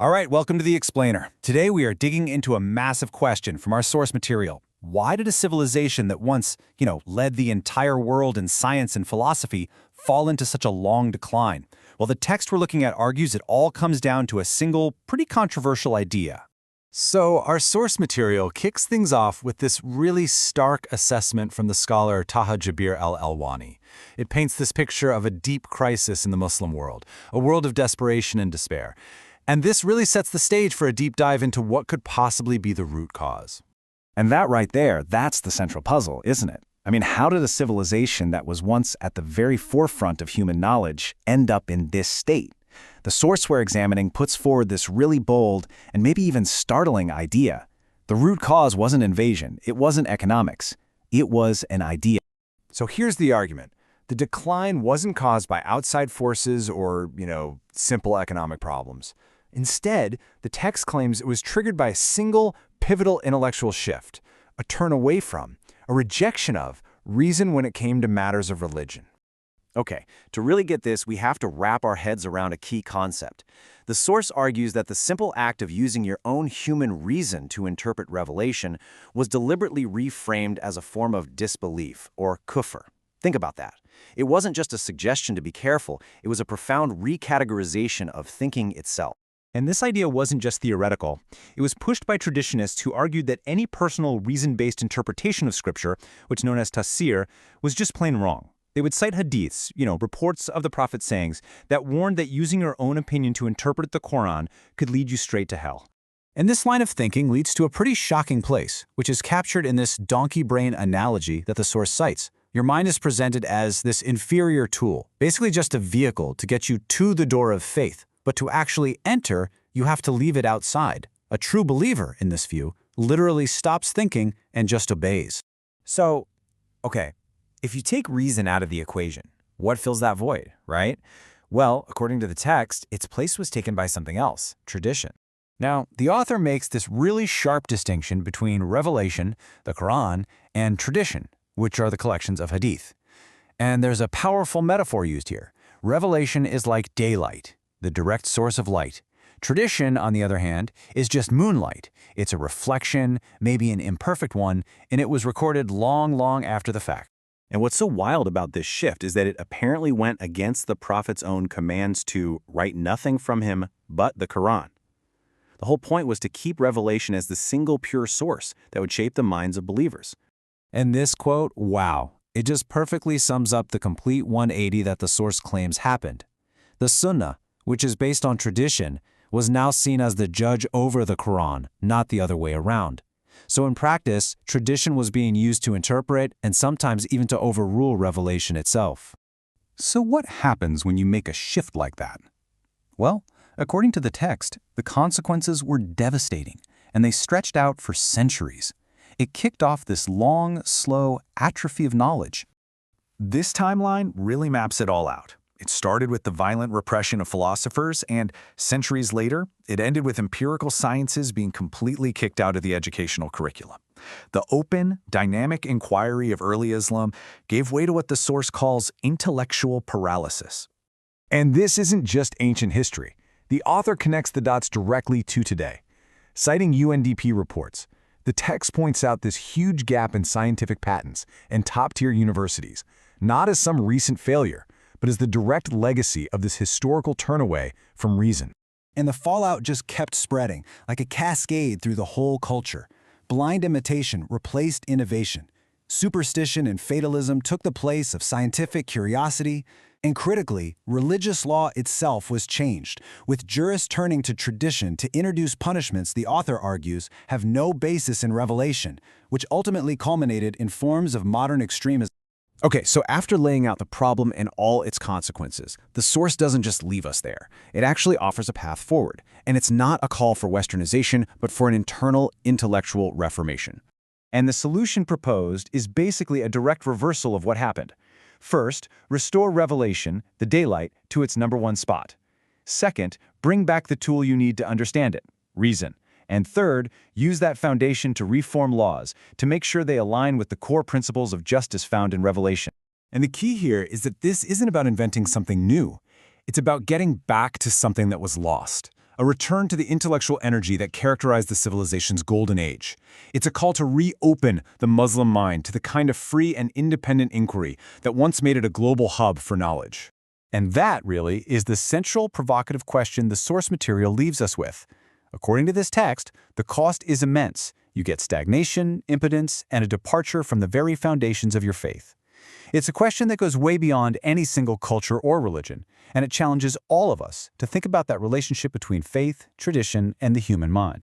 All right, welcome to The Explainer. Today we are digging into a massive question from our source material. Why did a civilization that once, led the entire world in science and philosophy fall into such a long decline? Well, the text we're looking at argues it all comes down to a single, pretty controversial idea. So our source material kicks things off with this really stark assessment from the scholar Taha Jabir al-Alwani. It paints this picture of a deep crisis in the Muslim world, a world of desperation and despair. And this really sets the stage for a deep dive into what could possibly be the root cause. And that right there, that's the central puzzle, isn't it? I mean, how did a civilization that was once at the very forefront of human knowledge end up in this state? The source we're examining puts forward this really bold and maybe even startling idea. The root cause wasn't invasion, it wasn't economics, it was an idea. So here's the argument. The decline wasn't caused by outside forces or, simple economic problems. Instead, the text claims it was triggered by a single pivotal intellectual shift, a turn away from, a rejection of, reason when it came to matters of religion. Okay, to really get this, we have to wrap our heads around a key concept. The source argues that the simple act of using your own human reason to interpret revelation was deliberately reframed as a form of disbelief, or kufr. Think about that. It wasn't just a suggestion to be careful, it was a profound recategorization of thinking itself. And this idea wasn't just theoretical. It was pushed by traditionists who argued that any personal reason-based interpretation of Scripture, which known as tafsir, was just plain wrong. They would cite hadiths, reports of the prophet's sayings, that warned that using your own opinion to interpret the Quran could lead you straight to hell. And this line of thinking leads to a pretty shocking place, which is captured in this donkey brain analogy that the source cites. Your mind is presented as this inferior tool, basically just a vehicle to get you to the door of faith. But to actually enter, you have to leave it outside. A true believer, in this view, literally stops thinking and just obeys. So, okay, if you take reason out of the equation, what fills that void, right? Well, according to the text, its place was taken by something else, tradition. Now, the author makes this really sharp distinction between revelation, the Quran, and tradition, which are the collections of hadith. And there's a powerful metaphor used here. Revelation is like daylight, the direct source of light. Tradition, on the other hand, is just moonlight. It's a reflection, maybe an imperfect one, and it was recorded long, long after the fact. And what's so wild about this shift is that it apparently went against the prophet's own commands to write nothing from him but the Quran. The whole point was to keep revelation as the single pure source that would shape the minds of believers. And this quote, wow, it just perfectly sums up the complete 180 that the source claims happened. The Sunnah, which is based on tradition, was now seen as the judge over the Quran, not the other way around. So in practice, tradition was being used to interpret and sometimes even to overrule revelation itself. So what happens when you make a shift like that? Well, according to the text, the consequences were devastating, and they stretched out for centuries. It kicked off this long, slow atrophy of knowledge. This timeline really maps it all out. It started with the violent repression of philosophers, and centuries later, it ended with empirical sciences being completely kicked out of the educational curriculum. The open, dynamic inquiry of early Islam gave way to what the source calls intellectual paralysis. And this isn't just ancient history. The author connects the dots directly to today. Citing UNDP reports, the text points out this huge gap in scientific patents and top-tier universities, not as some recent failure, but as the direct legacy of this historical turnaway from reason. And the fallout just kept spreading, like a cascade through the whole culture. Blind imitation replaced innovation. Superstition and fatalism took the place of scientific curiosity. And critically, religious law itself was changed, with jurists turning to tradition to introduce punishments the author argues have no basis in revelation, which ultimately culminated in forms of modern extremism. Okay, so after laying out the problem and all its consequences, the source doesn't just leave us there. It actually offers a path forward, and it's not a call for westernization, but for an internal intellectual reformation. And the solution proposed is basically a direct reversal of what happened. First, restore revelation, the daylight, to its #1 spot. Second, bring back the tool you need to understand it, reason. And third, use that foundation to reform laws, to make sure they align with the core principles of justice found in Revelation. And the key here is that this isn't about inventing something new. It's about getting back to something that was lost, a return to the intellectual energy that characterized the civilization's golden age. It's a call to reopen the Muslim mind to the kind of free and independent inquiry that once made it a global hub for knowledge. And that, really, is the central provocative question the source material leaves us with. According to this text, the cost is immense. You get stagnation, impotence, and a departure from the very foundations of your faith. It's a question that goes way beyond any single culture or religion, and it challenges all of us to think about that relationship between faith, tradition, and the human mind.